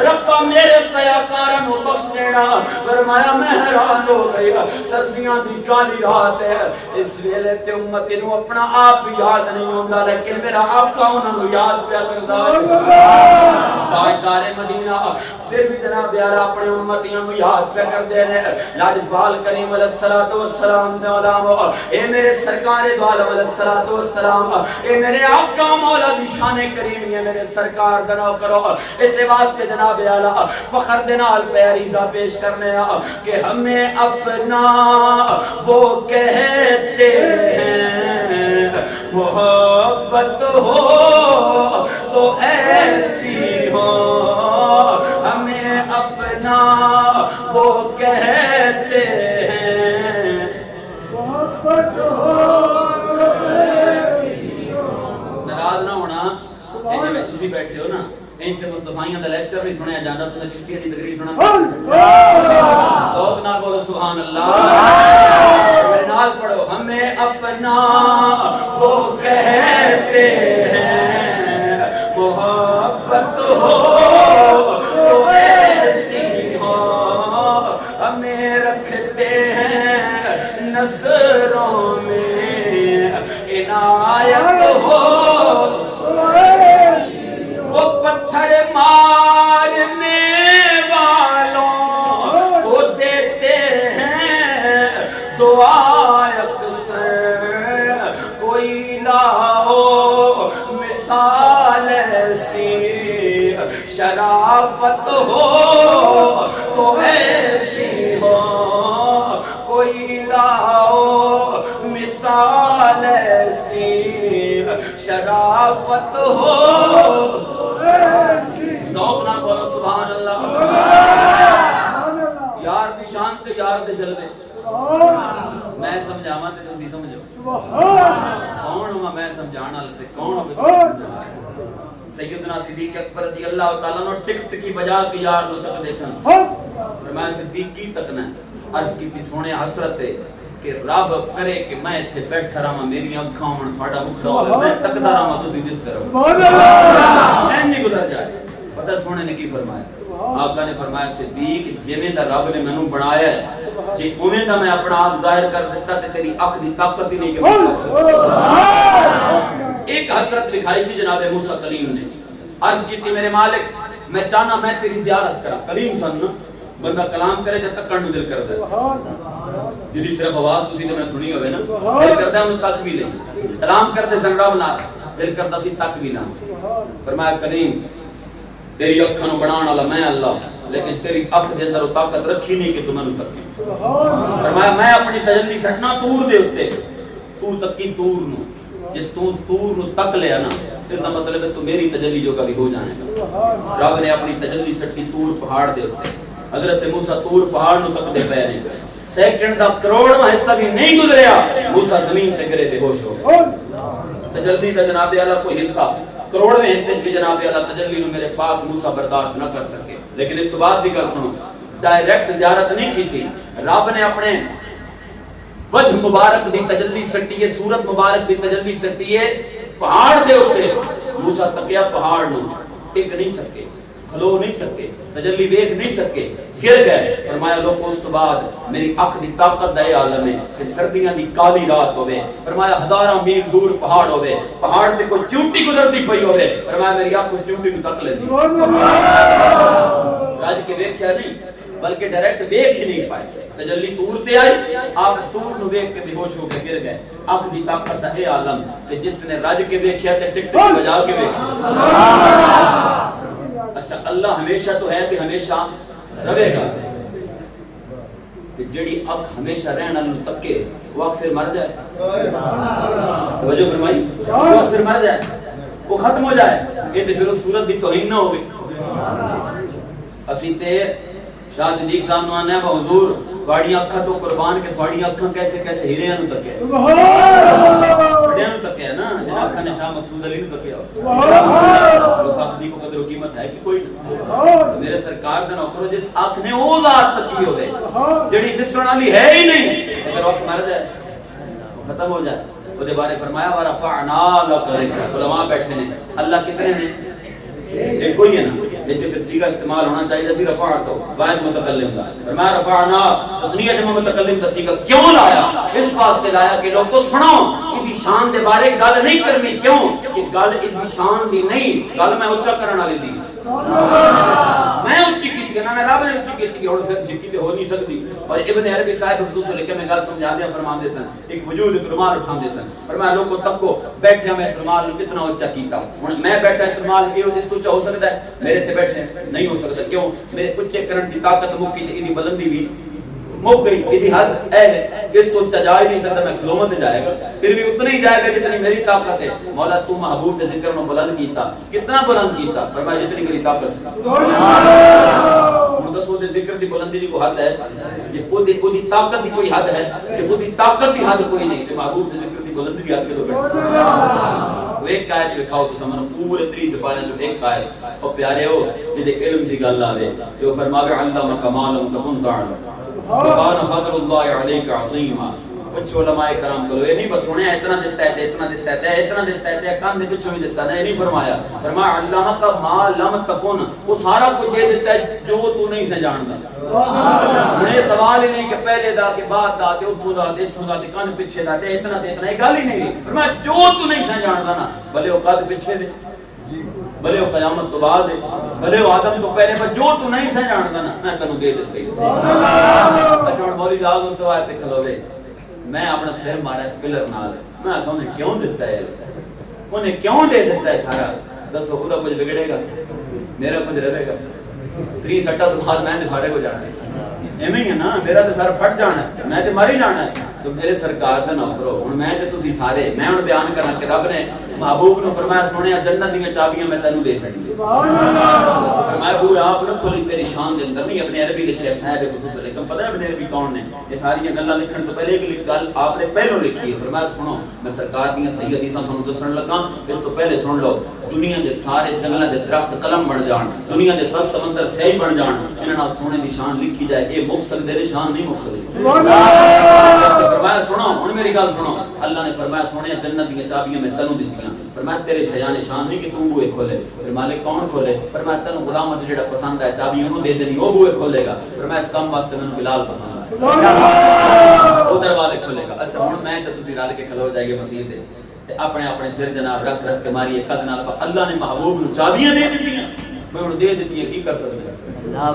Speaker 1: ربا میرے سیاکاراں نو بخش دینا. فرمایا میں حیران ہو گیا سردیاں دی کالی رات ہے اس ویلے تے امت نو اپنا آپ یاد نہیں ہوندا لیکن میرا آقا انہاں نو یاد پیا کردا ہے. تاجدار مدینہ پھر بھی جناب یار اپنے امتیاں نو یاد پیا کردے نے. لاجپال کریم علیہ الصلوۃ والسلام دے علام اے میرے سرکار دو عالم علیہ الصلوۃ والسلام, اے میرے آقا مولا دی شان کریمی ہے میرے سرکار دا نام کرو. اس واسطے جناب اعلی فخر دے نال پیریزہ پیش کرنے کہ ہمیں اپنا وہ کہتے ہیں, محبت ہو تو ایسی ہو, ہمیں اپنا وہ کہتے ہیں, محبت ہو تو ایسی ہو. ناراض نہ ہونا جی تسی بیٹھے ہو نا انتے مصطفیٰیاں دا لیکچر نہیں سنیا جاندا, تساں چشتیہ دی تقریر سنا لوگ نال بولو سبحان اللہ. میرے نال پڑھو ہمیں اپنا وہ کہتے ہیں, محبت ہو تو ایسی ہو, ہمیں رکھتے ہیں نظروں میں عنایت ہو, وہ پتھر مارنے والوں کو دیتے ہیں دعا اکثر, کوئی لاؤ مثال ایسی, شرافت ہو تو ایسی ہو, کوئی لاؤ مثال ایسی, شرافت ہو. ذوق نہ بولو سبحان اللہ. یار دی شان تے یار دے جلوے میں سمجھاواں تے تسی سمجھو. کون ہوں میں سمجھانا تے کون ہو؟ سیدنا صدیق اکبر رضی اللہ تعالیٰ نے ٹک ٹکی بجا کے یار نو تک دے سن. میں صدیق کی تکنا عرض کی سونے حسرت ہے کہ رب کرے کہ میں ایتھے بیٹھا رہاں میری اکھاں ہون تھوڑا مکھڑا ہوے میں تکدا رہاں تسی دس کرو نہیں گزر جائے. پتہ سونے نے کی فرمایا؟ آقا نے فرمایا صدیق جویں دا رب نے مینوں بنایا ہے جے اوویں دا میں اپنا آپ ظاہر کر دیتا تے تیری اکھ دی طاقت ہی نہیں کہ میں ایک حضرت لکھائی سی جناب موسیٰ کلیم نے عرض کی تھی میرے مالک میں چاہنا میں تیری زیارت کرا. کلیم سن بندہ کلام کرے جب تک کرن دل کردا ہے جدی صرف آواز تسی تے میں سنی ہوے نا دل کردا ہے انہوں تک بھی لے کلام کرتے سن رب نال دل کرتا سی تک بھی نہ. فرمایا کریم تیری اکھاں نو بنانے والا میں اللہ, لیکن تیری اکھ دے اندر وہ طاقت رکھی نہیں کہ تو مینوں تکی. فرمایا میں اپنی تجلی سٹنا تور دے اوتے, تو تکی تور نو, جے تو تور نو تک لیا نا اس کا مطلب ہے تو میری تجلی جو کبھی ہو جائے گا. رب نے اپنی تجلی سٹی تور پہاڑ دے اوتے. حضرت موسیٰ تور پہاڑ نو تک دے پے نے, سیکنڈ دا کروڑواں حصہ بھی نہیں گزریا موسیٰ زمین تے گرے بے ہوش ہو گئے. تجلی دا جناب اعلیٰ کوئی حصہ کروڑویں حصے بھی جناب اعلیٰ تجلی نو میرے پاک موسیٰ برداشت نہ کر سکے. لیکن اس تو بعد بھی گل سنو, ڈائریکٹ زیارت نہیں کی تھی, رب نے اپنے وجہ مبارک دی تجلی سٹی ہے, صورت مبارک دی تجلی سٹی ہے پہاڑ دے اوتے. موسیٰ تکیا پہاڑ نو, ٹک نہیں سکے, کھلو نہیں سکے, تجلی دیکھ نہیں سکے, گر گئے. فرمایا لوگوں اس تو بعد میری اکھ دی طاقت دا عالم ہے کہ سردیاں دی کالی رات ہوے. فرمایا ہزاراں میل دور پہاڑ ہوے, پہاڑ تے کوئی چونٹی گزرتی پئی ہوے, فرمایا میری اکھ اس چونٹی نوں تک لیندی. راج کے ویکھیا نہیں بلکہ ڈائریکٹ ویکھ ہی نہیں پائے. تجلی تور تے آئی, آپ تور نو ویکھ کے بے ہوش ہو کے گر گئے. اکھ دی طاقت دا اے عالم کہ جس نے رج کے ویکھیا تے ٹک ٹک بجا کے ویکھیا. اچھا اللہ ہمیشہ تو ہے کہ ہمیشہ رہے گا, کہ جڑی اکھ ہمیشہ رہنا نو تکے وہ اکھ پھر مر جائے. توجہ فرمائی, وہ اکھ پھر مر جائے, وہ ختم ہو جائے, یہ تے پھر اس صورت دی توہین نہ ہوگی. اسی تے شاہ صدیق صاحب نو آنے با حضور تھوڑی اکھاں تو قربان کے تھوڑی اکھاں کیسے کیسے ہیریاں نو تکے, بڑیاں نو تکے نا, جن اکھاں نے شاہ مقصود علی نو تکے. وہ صاحب کو قدر و قیمت ہے کہ کوئی نہ. میرے سرکار دا نوکر جس اکھ نے او ذات تکی ہوے جڑی دسن والی ہے ہی نہیں, اگر اکھ مر جائے وہ ختم ہو جائے. او دے بارے فرمایا ورفعنا لک ذکرک. علماء بیٹھے نے, اللہ کتنے ہیں, ایک کوئی ہے نا, لیکن پھر سیغہ استعمال ہونا چاہیے سی رفعت ہو, واحد متکلم دا. فرمایا رفعنا تسنیہ جمع متکلم دا سیغہ کیوں لایا, اس واسطے لایا کہ لوگ کو سنو ایدی شان دے بارے گل نہیں کرنی. کیوں کہ گل ایدی شان دی نہیں, گل میں اچھا کرنا والی دی. میں اچھی کی نا, میں رب نے اچھی کی اور پھر جکی تے ہو نہیں سکتی. اور ابن عربی صاحب خصوص لکھے میں گل سمجھا دیا فرماندے سن, ایک وجود ایک رومال اٹھاندے سن. فرمایا لوگوں تکو بیٹھے میں اس رومال نو کتنا اونچا کیتا ہوں, میں بیٹھا اس رومال کی اس تو اونچا ہو سکتا ہے, میرے تے بیٹھے نہیں ہو سکتا. کیوں, میرے اونچے کرن دی طاقت مکی تے ایدی بلندی بھی مک گئی, ایدی حد اے اس تو اونچا جا ہی نہیں سکتا. میں کھلومت تے جائے گا, پھر بھی اتنا ہی جائے گا جتنی میری طاقت ہے. مولا تو محبوب دے ذکر نو بلند کیتا, کتنا بلند کیتا, فرمایا جتنی میری طاقت سی. دسو دے ذکر دی بلندی دی کوئی حد ہے, یہ او دی طاقت دی کوئی حد ہے, کہ او دی طاقت دی حد کوئی نہیں. تے محبوب دے ذکر دی بلندی دی حد کے تو بیٹھے. وہ ایک آیت دکھاؤ تو سمجھو پورے 30 سپارے جو ایک آیت, او پیارے ہو جے علم دی گل آوے, جو فرماوے علم کما لم تکن تعلم وکان فضل اللہ علیک عظیما. کچھ علماء کرام کرو, یہ نہیں بس سنیا اتنا دیتا ہے اتنا دیتا ہے اتنا دیتا ہے, کان دے پیچھے بھی دیتا ہے, یہ نہیں فرمایا. فرمایا علامہ کا ما لم تکن, وہ سارا کچھ دے دیتا ہے جو تو نہیں سے جانتا. یہ سوال ہی نہیں کہ پہلے دا کہ بعد دا تے اتھوں دا تے اتھوں دا تے کان پیچھے دا تے اتنا تے اتنا, یہ گل ہی نہیں. فرمایا جو تو نہیں سے جانتا نا, بھلے وہ قد پیچھے دے, بھلے وہ قیامت تو بعد ہے, بھلے وہ آدم تو پہلے, پر جو تو نہیں سے جانتا نا میں تینوں دے دیتا ہوں. اچھا ہن مولوی صاحب مصطفیٰ تے کھلوے, میں اپنا سر مارا اس پلر نال, میں آکھا انہیں کیوں دیتا ہے, انہیں کیوں دے دیتا ہے سارا, دسو خدا کچھ بگڑے گا, میرا کچھ رہے گا. 3 سٹا تو بعد میں دکھارے کو جانا ہے, ایویں ہی ہے نا, میرا تو سر پھٹ جانا ہے, میں تے مر ہی جانا ہے. تو میرے سرکار دا نوکرو, ہن میں تے تسی سارے, میں ہن بیان کرنا کہ رب نے محبوب نو فرمایا سونیا جنت دی چابیاں میں تینوں دے چھڈی. فرمایا وہ آپ نہ کھولی تیری شان دے اندر نہیں. اپنے عربی لکھے صاحب خصوص لیکن پتہ ہے ابن عربی کون نے, یہ ساری گلاں لکھن تو پہلے ایک گل آپ نے پہلو لکھی ہے. فرمایا سنو میں سرکار دی صحیح حدیثاں تانوں دسن لگا, اس تو پہلے سن لو. دنیا دے سارے جنگلاں دے درخت قلم بن جان, دنیا دے سب سمندر سیاہی بن جان, انہاں نال سونے دی شان لکھی جائے, اے مک سکدے نے شان نہیں مک سکدی. فرمایا سنو ہن میری گل سنو, اللہ نے فرمایا سونے جنت دی چابیاں میں تینوں دتیاں. فرمایا تیرے شیان شان نہیں کہ تو بوئے کھولے. پھر مالک کون کھولے؟ فرمایا تینوں غلام تے جڑا پسند ہے چابی انہوں دے دینی, وہ بوئے کھولے گا. فرمایا اس کام واسطے مینوں بلال پسند ہے, وہ دروازے کھولے گا. اچھا ہن میں تے تسی رل کے کھلو جائے گے مسیح تے اپنے اپنے سر جناب رکھ رکھ کے ماری قد نال, اللہ نے محبوب نو چابیاں دے دتیاں. میں ہن دے دتی کی کر سکدا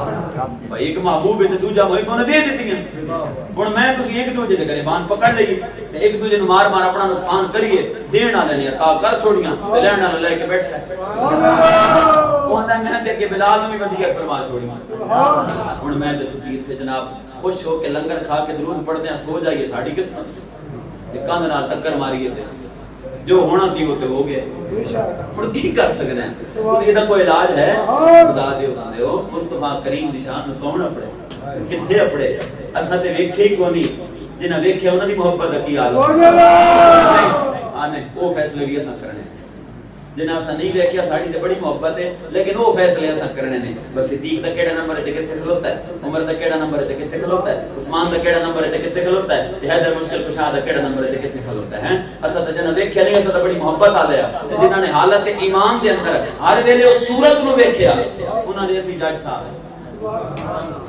Speaker 1: بھائی ایک محبوب ہے تے دوجا میں کونے دے دتی ہن میں تسی ایک دوجے دے گریبان پکڑ لئی تے ایک دوجے نوں مار مار اپنا نقصان کریے دین والے نے عطا کر چھوڑیاں تے لین والا لے کے بیٹھا میں تے کہ بلال نوں بھی ودیع فرما چھوڑیاں ہن میں تے تسی ایتھے جناب خوش ہو کے لنگر کھا کے درود پڑھدے ہیں سو جائیے ساڈی قسمت تے کاندھ نال ٹکر ماریے تے جو ہونا سی وہ تے ہو گیا ہن کی کر سکدے ہیں اس دا کوئی علاج ہے خدا دے ہو مصطفی کریم دی شان نوں کون اپڑے کتھے اپڑے اساں تے ویکھے ہی کونی جنہاں ویکھیا انہاں دی محبت دا کی حال آنے وہ فیصلے بھی اساں کرنے جناب اساں نہیں ویکھیا ساڈی تے بڑی محبت ہے لیکن وہ فیصلے اساں کرنے نے بس صدیق دا کیڑا نمبر ہے تے کتے کھلوتا ہے عمر دا کیڑا نمبر ہے تے کتے کھلوتا ہے عثمان دا کیڑا نمبر ہے تے کتے کھلوتا ہے حیدر مشکل کشا دا کیڑا نمبر ہے تے کتے کھلوتا ہے اساں تے جناب ویکھیا نہیں اساں تے بڑی محبت آ لیا تے جنہاں نے حالت ایمان دے اندر ہر ویلے اس صورت نو ویکھیا انہاں نے اسی جج صاحب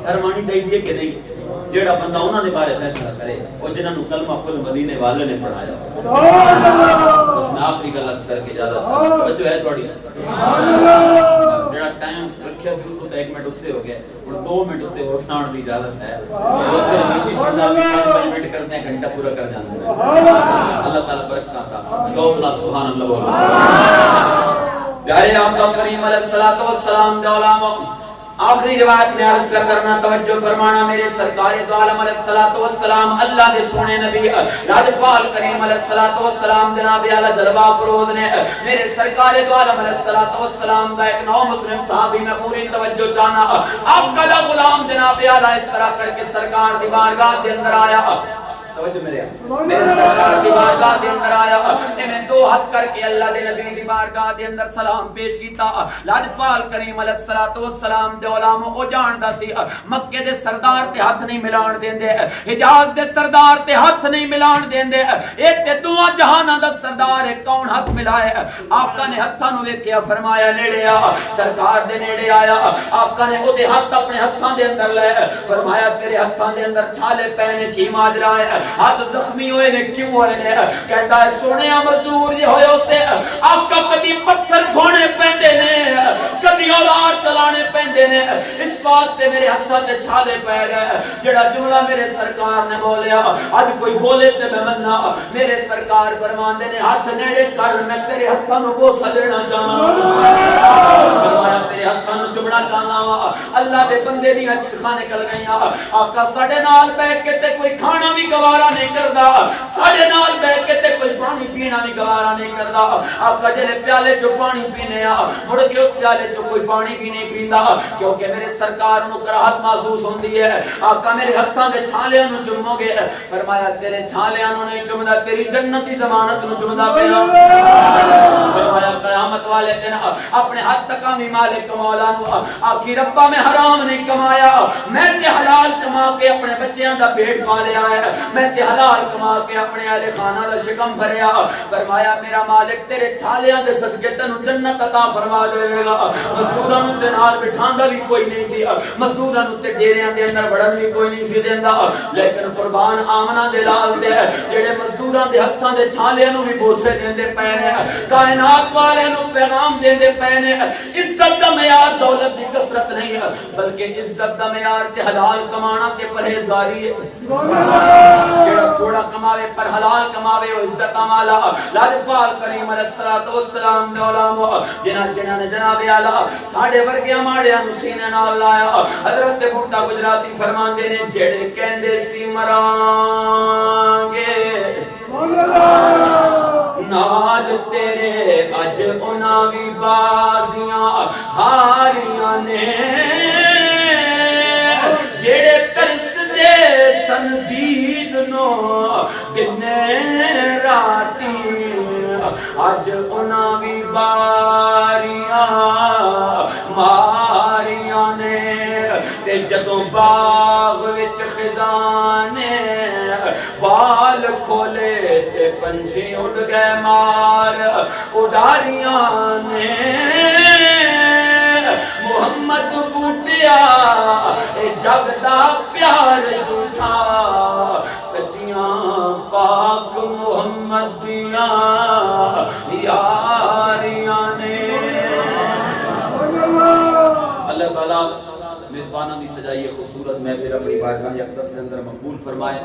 Speaker 1: شرم آنی چاہیے کہ نہیں جیڑا بندہ انہاں دے بارے فیصلہ کرے او جنہاں نو کلمہ خود مدینے والے نے پڑھایا سبحان اللہ بس میں آخری گل عرض کر کے اجازت توجہ ہے تھوڑی جیڑا ٹائم رکھیا سی اس تو 1 منٹ اوتے ہو گیا ہن 2 منٹ اوتے ہو اٹھاون دی اجازت ہے اور پھر چشتی صاحب 5 منٹ کرتے ہیں گھنٹہ پورا کر جاندے ہیں اللہ تعالی برکت عطا گو سبحان اللہ بولو پیارے آقا کریم علیہ الصلوۃ والسلام دے علماء آخری روایت میں عرض کرنا توجہ فرمانا میرے سرکار دو عالم علیہ الصلوۃ والسلام اللہ دے سونے نبی لاجپال کریم علیہ الصلوۃ والسلام جناب اعلی جلوہ افروز نے میرے سرکار دو عالم علیہ الصلوۃ والسلام دا ایک نو مسلم صحابی میں پوری توجہ چاہنا آپ کا غلام جناب اعلی اس طرح کر کے سرکار دی بارگاہ دے اندر آیا توجہ میرے سرکار دی بارگاہ دے اندر آیا میں 2 ہاتھ کر کے اللہ دے نبی دی بارگاہ دے اندر سلام پیش کیتا لاجپال کریم علیہ الصلوۃ والسلام دے علماء او جاندا سی مکے دے سردار تے ہاتھ نہیں ملان دیندے حجاز دے سردار تے ہاتھ نہیں ملان دیندے اے تے دوواں جہاناں دا سردار ہے کون ہاتھ ملائے آقا نے ہتھاں نوں ویکھیا فرمایا نیڑے آ سرکار دے نیڑے آیا آقا نے او دے ہاتھ اپنے ہتھاں دے اندر لے فرمایا تیرے ہتھاں دے اندر چھالے پے نے کی ماجرا ہے ہاتھ زخمی ہوئے نے کیوں ہوئے نے کہتا ہے سونیا مزدور یہ ہوئے اسے آقا کدی پتھر کھونے پہندے نے کدی اولار تلانے پہندے نے اس واسطے میرے ہتھاں تے چھالے پہ گئے جڑا جملہ میرے سرکار نے بولیا آج کوئی بولے تے میں مننا میرے سرکار فرماندے نے ہاتھ نیڑے کر میں تیرے ہتھاں نوں بوسا دینا چاہنا فرمایا تیرے ہتھاں نوں چمڑا چاہنا وا اللہ دے بندے دیاں چیخاں نکل گئیاں آقا ساڈے نال بیٹھ کے تے کوئی کھانا بھی گوارا نہیں کردا ساڈے نال بیٹھ کے تے کوئی پانی پینا بھی گوارا نہیں کردا آقا جڑے پیالے چوں پانی پینے آ مڑ کے اس پیالے چوں کوئی پانی بھی نہیں پیندا کیونکہ میرے سرکار نوں کراہت محسوس ہوندی ہے آقا میرے ہتھاں دے چھالیاں نوں چومو گے فرمایا تیرے چھالیاں نوں نہیں چومدا تیری جنت دی ضمانت نوں چومدا پیا فرمایا قیامت والے دن اپنے ہاتھ تکامی مالک مولا نوں آکھی ربا میں حرام نہیں کمایا میں تے حلال کما کے اپنے بچیاں دا پیٹ پالیا ہے میں تے حلال کما کے اپنے اہل خانہ دا شکم بھریا فرمایا میرا مالک تیرے چھالیاں دے صدقے تینوں جنت عطا فرما دے گا مزدوراں نوں تے نال بٹھاندا بھی کوئی نہیں سی مزدوراں نوں تے ڈیریاں دے اندر وڑن بھی کوئی نہیں سی دیندا لیکن قربان آمنہ دے لال دے جڑے مزدوراں دے ہتھاں دے چھالیاں نوں بھی بوسے دیندے پے نے کائنات والے نوں پیغام دیندے پے نے عزت دا معیار دولت دی کثرت نہیں ہے بلکہ عزت دا معیار تے حلال کمانا تے پرہیزگاری ہے سبحان اللہ جڑا تھوڑا کماوے پر حلال کماوے او عزت والا لاجپال کریم علیہ الصلوۃ والسلام دے علماء جنہاں نے جناب اعلی ساڈے ورگیاں ماڑیاں نوں سینے نال لایا حضرت بھٹا گجراتی فرماندے نے جڑے کہندے سی مران گے سبحان اللہ نال تیرے اج انہاں وی بازیاں ہاریاں نے جڑے ترس دے سن دید نو دنے راتی اج انہاں وی باریاں ماریاں نے تے جدوں باغ وچ خزانے وال کھولے تے پنچھی اڑ گئے مار اڈاریاں نے محمد بوٹیا اے جگ دا پیار جھوٹا سچیاں پاک محمد دیاں یاریاں نے تعالیٰ میزبانہ دی سجائی خوبصورت محفل اپنی بارگاہ اقدس کے اندر مقبول فرمائے.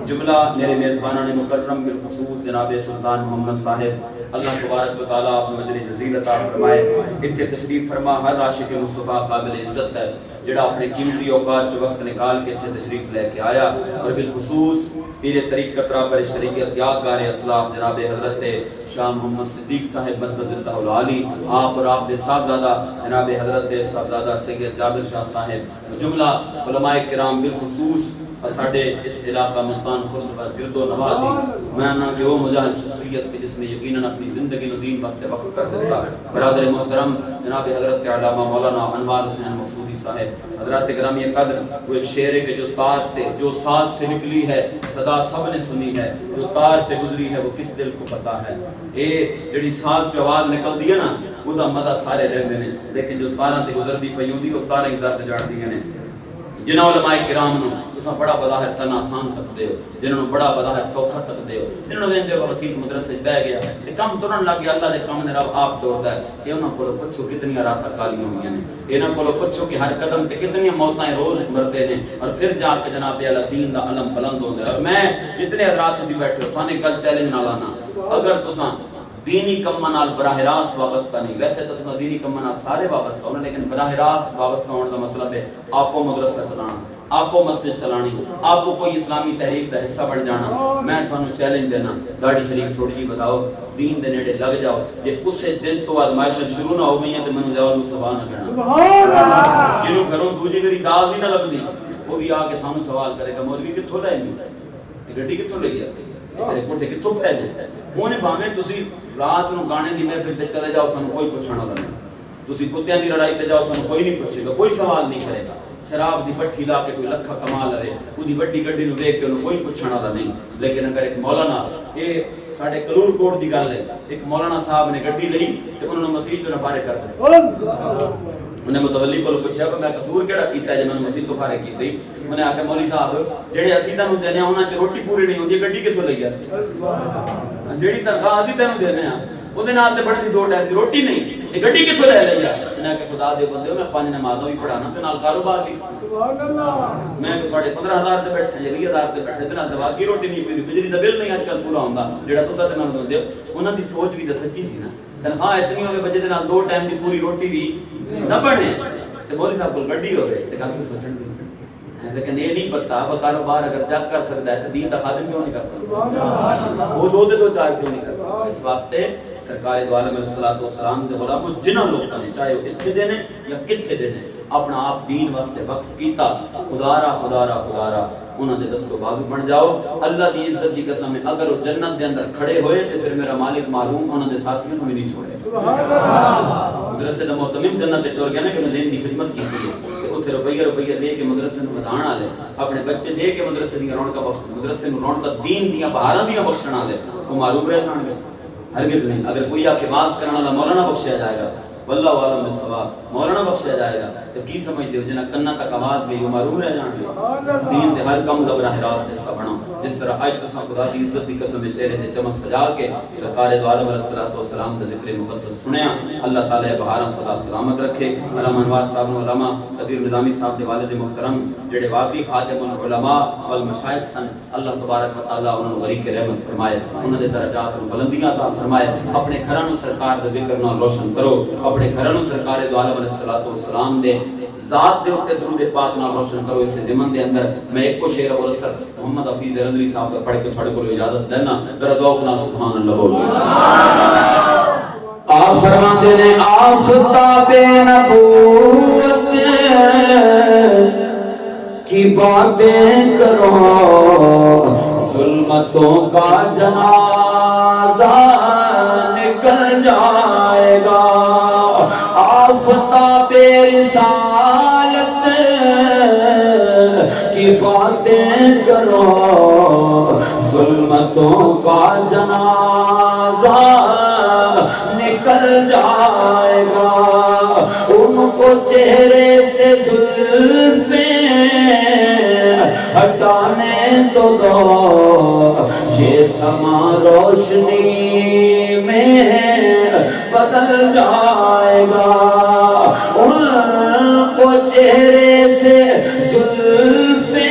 Speaker 1: جملہ میرے میزبانہ نے مکرم بالخصوص جناب سلطان محمد صاحب اللہ تبارک و تعالیٰ آپ نے مجر جزیل عطا فرمائے. اتنے تشریف فرما ہر عاشق مصطفیٰ قابل عزت ہے جڑا اپنے قیمتی اوقات جو وقت نکال کے اتنے تشریف لے کے آیا. اور بالخصوص پیر طریقت رابر شریعت یادگار اسلاف جناب حضرت شاہ محمد صدیق صاحب مقدس اللہ العالی آپ اور آپ دے صاحبزادہ جناب حضرت صاحبزادہ سید جابر شاہ صاحب جملہ علماء کرام بالخصوص ساڈے اس علاقہ ملتان خرد پر گرد و نوازی میں نہ کہ وہ مجاہد شخصیت کی جس نے یقیناً اپنی زندگی و دین واسطے وقف کر دیتا. برادر محترم جناب حضرت علامہ مولانا انوار حسین مقصودی صاحب حضرات گرامی قدر وہ ایک شعر ہے کہ جو تار سے جو ساز سے نکلی ہے صدا سب نے سنی ہے جو تار پہ گزری ہے وہ کس دل کو پتا ہے. اے جڑی ساز جو آواز نکل دی ہے نا وہ دا مدہ سارے رہندے نے لیکن جو تاراں تے گزردی پئی ہوندی وہ تاریں درد جاڑدیاں نے. جنہاں علماء کرام نو تساں بڑا بظاہر تن آسان تکدے ہو جنہاں بڑا بظاہر سوکھا تکدے ہو جنہاں ویندے ہو وسیع مدرسے بہ گیا تے کم ترن لگ گیا اللہ دے کام نے رب آپ توڑدا ہے. اے انہاں کولوں پچھو کتنی راتاں کالیاں ہوئیاں نے انہاں کولوں پچھو کہ ہر قدم تے کتنی موتاں روز مرتے نے اور پھر جا کے جناب اعلی دین دا علم بلند ہوندا ہے. اور میں جتنے حضرات تسی بیٹھے ہو تھانے کل چیلنج نہ لانا اگر تساں دینی کماں نال براہ راست وابستہ نہیں ویسے تو تساں دینی کماں نال سارے وابستہ ہونا لیکن براہ راست وابستہ ہونے کا مطلب ہے آپ کو مدرسہ چلانا آپ کو مسجد چلانی آپ کو کوئی اسلامی تحریک کا حصہ بن جانا. میں تھانوں چیلنج دینا گاڑی شریف تھوڑی جی بتاؤ دین دے نیڑے لگ جاؤ جے اسے دن تو آزمائشیں شروع نہ ہو گئی تے منوں جاؤ سبحان اللہ سبحان اللہ جنوں گھروں دوجے میری دال نہیں نہ لبدی وہ بھی آ کے تھانوں سوال کرے گا مولوی کتھوں لے گئی گڈی کتھوں لے گیا تیرے کوٹھے کتھوں پے گئے. اونے بھاویں تسی رات نو گانے دی محفل تے چلے جاؤ تھانوں کوئی پوچھਣ والا نہیں. تسی کتیاں دی لڑائی تے جاؤ تھانوں کوئی نہیں پوچھے گا کوئی سوال نہیں کرے گا. شراب دی بٹھی لا کے کوئی لکھا کما لے اودی بڑی گڈی نو دیکھ کے انہوں کوئی پوچھਣ والا نہیں. لیکن اگر ایک مولانا یہ ساڈے کلور کوٹ دی گل ہے ایک مولانا صاحب نے گڈی لئی تے انہوں نے مسجد چوں فارغ کر دتا. انہیں متولی کو پوچھا کہ میں قصور کیڑا کیتا ہے جے میں مسجد تو فارغ کیتی. انہیں آکھیا مولوی صاحب جڑے اسی تانوں دینے انہاں چ روٹی پوری نہیں ہوندی گڈی کتھوں لئی ہے جیڑی تنخواہ اسی تانوں دینے ہاں اودے نال تے بڑی دو ٹائم دی روٹی نہیں یہ گڈی کتھوں لے لئی ہے. انہیں کہ خدا دے بندے میں 5 نمازاں بھی پڑھانا تے نال کاروبار بھی سبحان اللہ میں کہ تھوڑے 15000 تے بیٹھے یا 20000 تے بیٹھے تے نال دوا کی روٹی نہیں پئی بجلی دا بل نہیں اج کل پورا ہوندا جڑا تساں تے نال دوندے ہو. انہاں دی سوچ بھی تے سچی سی نا تنخواہ اتنی ہوے بجے دے نال 2 ٹائم دی پوری روٹی بھی نہ بنے تے مولوی صاحب کول گڈی ہوے تے گل سوچن دی لیکن یہ نہیں پتا وہ کاروبار اگر جگ کر سکتا ہے تو دین دا خادم کیوں نہیں کر سکتا وہ دو دے دو چار کیوں نہیں کر سکتا. اس واسطے سرکار دو عالم علیہ الصلوۃ والسلام دے غلام جنہاں لوکاں نے چاہے وہ اتھے دے نے یا کتھے دے نے اپنا آپ دین واسطے وقف کیتا خدا را انہاں دے دستو بازو بن جاؤ. اللہ دی عزت دی قسم ہے اگر وہ جنت دے اندر کھڑے ہوئے تے پھر میرا مالک معروم انہاں دے ساتھیوں کو بھی نہیں چھوڑے. سبحان اللہ مدرسے دا معتمم جنت تے ٹر گیا نا کہ میں دین دی خدمت کیتی ہے تے اوتھے روپیہ دے کے مدرسے نوں ودھان والے اپنے بچے دے کے مدرسے دی رونقاں بخش مدرسے نوں رونقاں دین دیاں بہاراں دیاں بخشن والے وہ معروم رہ جان گے ہرگز نہیں. اگر کوئی آ کے واز کرنے والا مولانا بخشیا جائے گا واللہ عالم بالصواب مولانا بخشیا جائے گا تو کی سمجھتے ہو جنہاں کناں تک آواز گئی وہ معروم رہ جان گے. دین دے ہر کم دا براہ راست حصہ بناؤ جس طرح اج تساں خدا دی عزت دی قسم چہرے تے چمک سجا کے سرکار دو عالم علیہ الصلوۃ والسلام دا ذکر مقدس سنیا. اللہ تعالی بہاراں صدا سلامت رکھے. علامہ انوار صاحب نو علامہ قدیر نظامی صاحب دے والد محترم جڑے واقعی خاتم العلماء والمشائخ سن اللہ تبارک و تعالی انہاں نوں غریق رحمت فرمائے انہاں دے درجات نوں بلندیاں عطا فرمائے. اپنے گھراں نوں سرکار دے ذکر نال روشن کرو اپنے گھراں نوں سرکار دو عالم علیہ الصلوۃ والسلام دے ذات دے اوپر درود پاک نال روشن کرو. اس زمن دے اندر میں ایک کو شعر اور اثر محمد حفیظ رضوی صاحب کا پڑھ کے تھوڑے کو اجازت لینا ذرا ذوق نال سبحان اللہ بولو. آپ فرماندے نے آفتاب نبوت کی باتیں کرو ظلمتوں کا جنازہ نکل جائے گا. آفتاب رسالت کی باتیں کرو ظلمتوں کا جنازہ نکل جائے گا. ان کو چہرے سے زلفیں ہٹانے تو دو یہ سما روشنی میں بدل جائے گا. ان کو چہرے سے زلفیں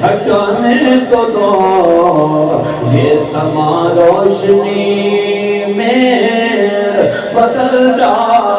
Speaker 1: ہٹانے تو دو، یہ سما روشنی میں بدل ڈالے